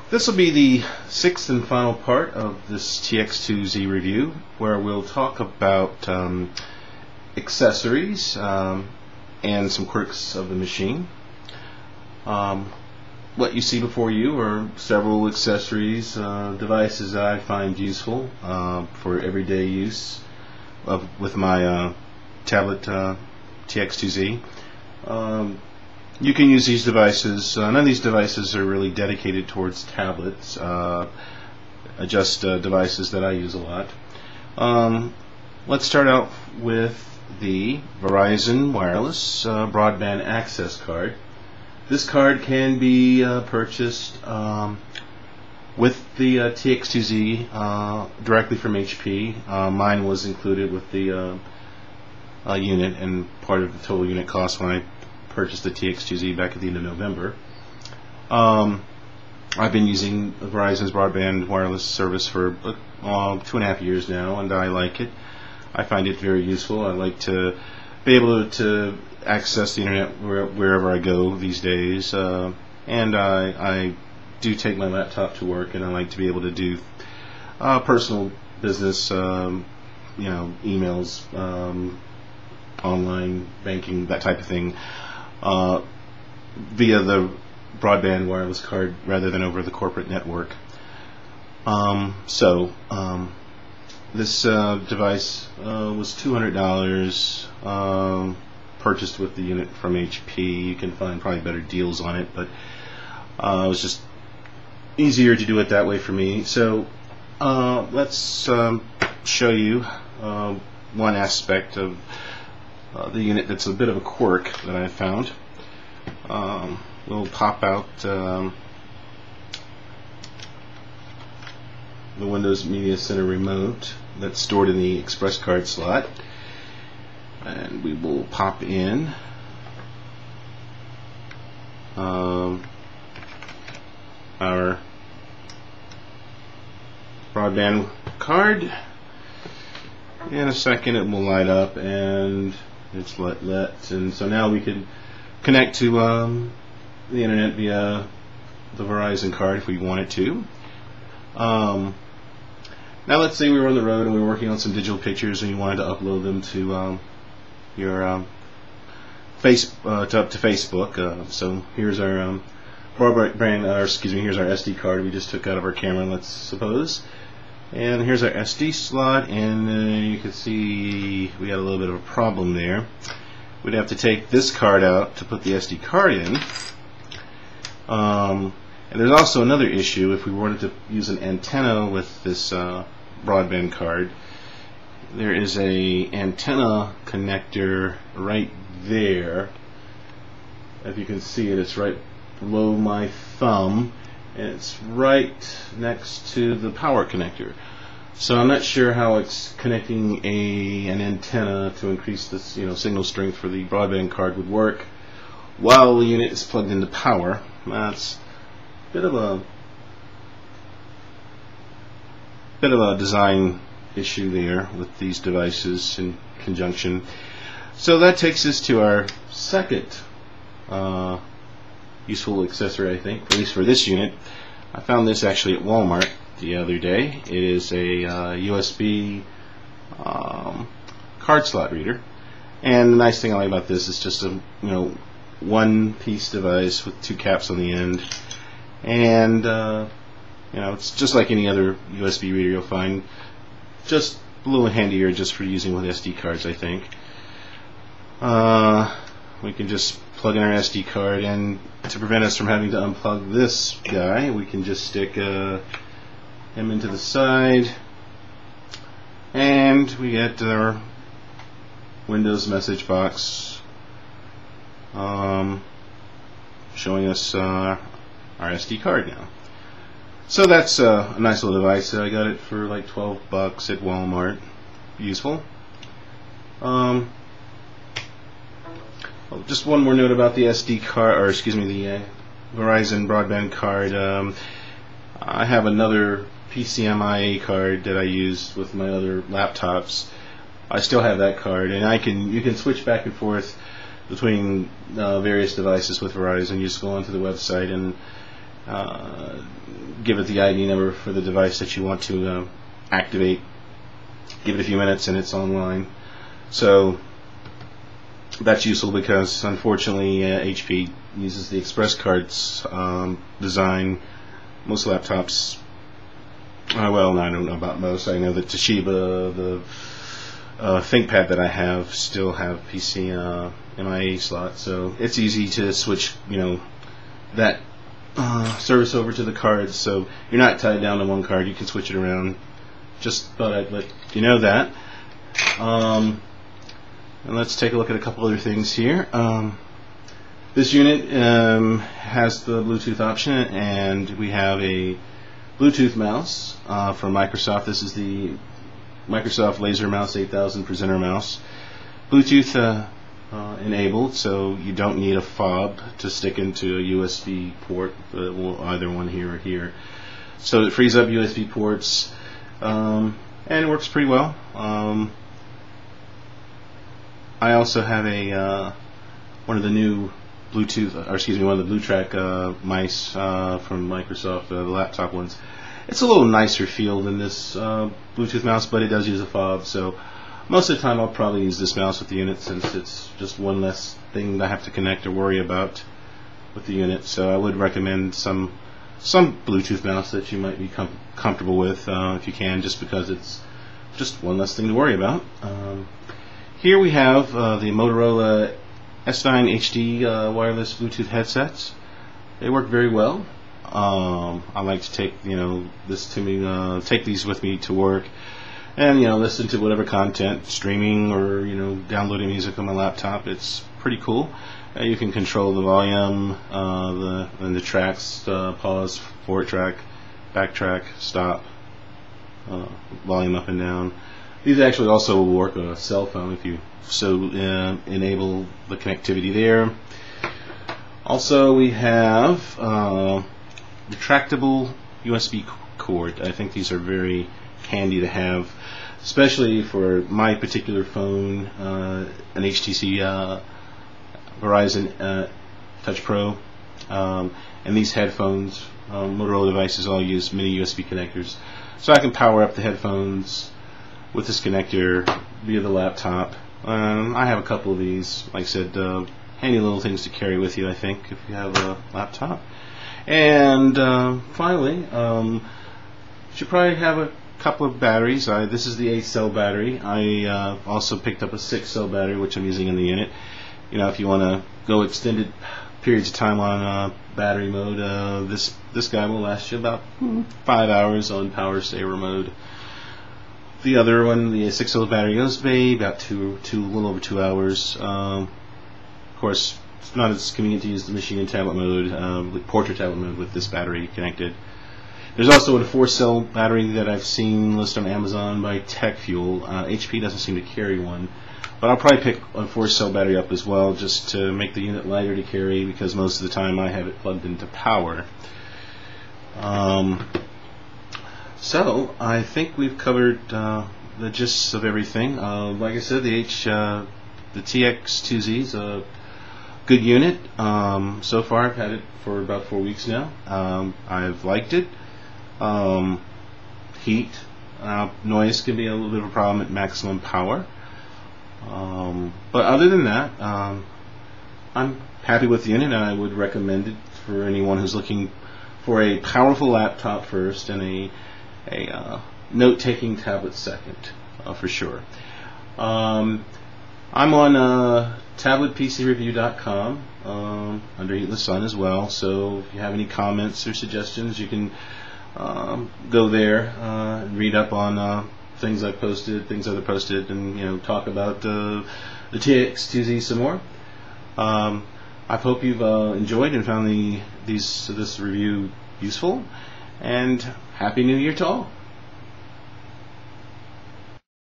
This will be the sixth and final part of this TX2Z review, where we'll talk about accessories and some quirks of the machine. What you see before you are several accessories, devices that I find useful for everyday use with my tablet TX2Z. You can use these devices. None of these devices are really dedicated towards tablets, just devices that I use a lot. Let's start out with the Verizon Wireless Broadband Access Card. This card can be purchased with the TX2Z directly from HP. Mine was included with the unit and part of the total unit cost when I purchased the TX2Z back at the end of November. I've been using Verizon's broadband wireless service for 2.5 years now, and I like it. I find it very useful. I like to be able to access the internet wherever I go these days, and I do take my laptop to work, and I like to be able to do personal business, emails, online banking, that type of thing, via the broadband wireless card rather than over the corporate network. This device was $200, purchased with the unit from HP. You can find probably better deals on it, but it was just easier to do it that way for me. So let's show you one aspect of the unit that's a bit of a quirk that I found. We'll pop out the Windows Media Center remote that's stored in the express card slot, and we will pop in our broadband card. In a second it will light up and it's lit, and so now we can connect to the internet via the Verizon card if we wanted to. Now let's say we were on the road and we were working on some digital pictures and you wanted to upload them to your to Facebook. So here's our here's our SD card we just took out of our camera, let's suppose. And here's our SD slot, and you can see we got a little bit of a problem there. We'd have to take this card out to put the SD card in. And there's also another issue. If we wanted to use an antenna with this broadband card, there is a antenna connector right there. If you can see it, it's right below my thumb, and it's right next to the power connector. So I'm not sure how it's connecting an antenna to increase this signal strength for the broadband card would work while the unit is plugged into power. That's a bit of a design issue there with these devices in conjunction. So that takes us to our second useful accessory, I think, at least for this unit. I found this actually at Walmart the other day. It is a USB card slot reader, and the nice thing I like about this is just a one piece device with two caps on the end, and it's just like any other USB reader you'll find, just a little handier just for using with SD cards, I think. We can just plug in our SD card, and to prevent us from having to unplug this guy, we can just stick him into the side, and we get our Windows message box showing us our SD card now. So that's a nice little device. I got it for like $12 at Walmart. Useful. Just one more note about the SD card, or excuse me, the Verizon broadband card. I have another PCMIA card that I use with my other laptops. I still have that card, and you can switch back and forth between various devices with Verizon. You just go onto the website and give it the ID number for the device that you want to activate. Give it a few minutes and it's online. So that's useful because unfortunately HP uses the Express cards design. Most laptops, well, I don't know about most. I know that Toshiba, the ThinkPad that I have, still have PC MIA slot, so it's easy to switch, that service over to the cards. So you're not tied down to one card. You can switch it around. Just thought I'd let you know that. And let's take a look at a couple other things here. This unit has the Bluetooth option, and we have a Bluetooth mouse from Microsoft. This is the Microsoft Laser Mouse 8000 Presenter mouse. Bluetooth enabled, so you don't need a fob to stick into a USB port, either one here or here. So it frees up USB ports, and it works pretty well. I also have a one of the new Bluetooth, or excuse me, one of the BlueTrack mice from Microsoft, the laptop ones. It's a little nicer feel than this Bluetooth mouse, but it does use a fob. So most of the time I'll probably use this mouse with the unit, since it's just one less thing I have to connect or worry about with the unit. So I would recommend some Bluetooth mouse that you might be comfortable with if you can, just because it's just one less thing to worry about. Here we have the Motorola S9 HD wireless Bluetooth headsets. They work very well. I like to take take these with me to work, and listen to whatever content, streaming or downloading music on my laptop. It's pretty cool. You can control the volume, and the tracks, pause, forward track, backtrack, stop, volume up and down. These actually also will work on a cell phone if you so enable the connectivity there. Also, we have retractable USB cord. I think these are very handy to have, especially for my particular phone, an HTC Verizon Touch Pro, and these headphones, Motorola devices, all use mini USB connectors, so I can power up the headphones with this connector via the laptop. I have a couple of these, like I said, handy little things to carry with you, I think, if you have a laptop. And finally, you should probably have a couple of batteries. This is the 8-cell battery. I also picked up a 6-cell battery, which I'm using in the unit. If you want to go extended periods of time on battery mode, this guy will last you about 5 hours on power saver mode. The other one, the 6-cell battery, goes about a little over 2 hours. Of course, it's not as convenient to use the machine and tablet mode, portrait tablet mode, with this battery connected. There's also a 4-cell battery that I've seen listed on Amazon by TechFuel. HP doesn't seem to carry one, but I'll probably pick a 4-cell battery up as well, just to make the unit lighter to carry, because most of the time I have it plugged into power. So I think we've covered the gist of everything. Like I said, the TX2Z is a good unit. So far I've had it for about 4 weeks now. I've liked it. Heat, noise can be a little bit of a problem at maximum power. But other than that, I'm happy with the unit, and I would recommend it for anyone who's looking for a powerful laptop first and a note-taking tablet second, for sure. I'm on tabletpcreview.com under Heat the Sun as well, so if you have any comments or suggestions, you can go there and read up on things I've posted, things other posted, and talk about the TX2Z some more. I hope you've enjoyed and found this review useful, and Happy New Year to all.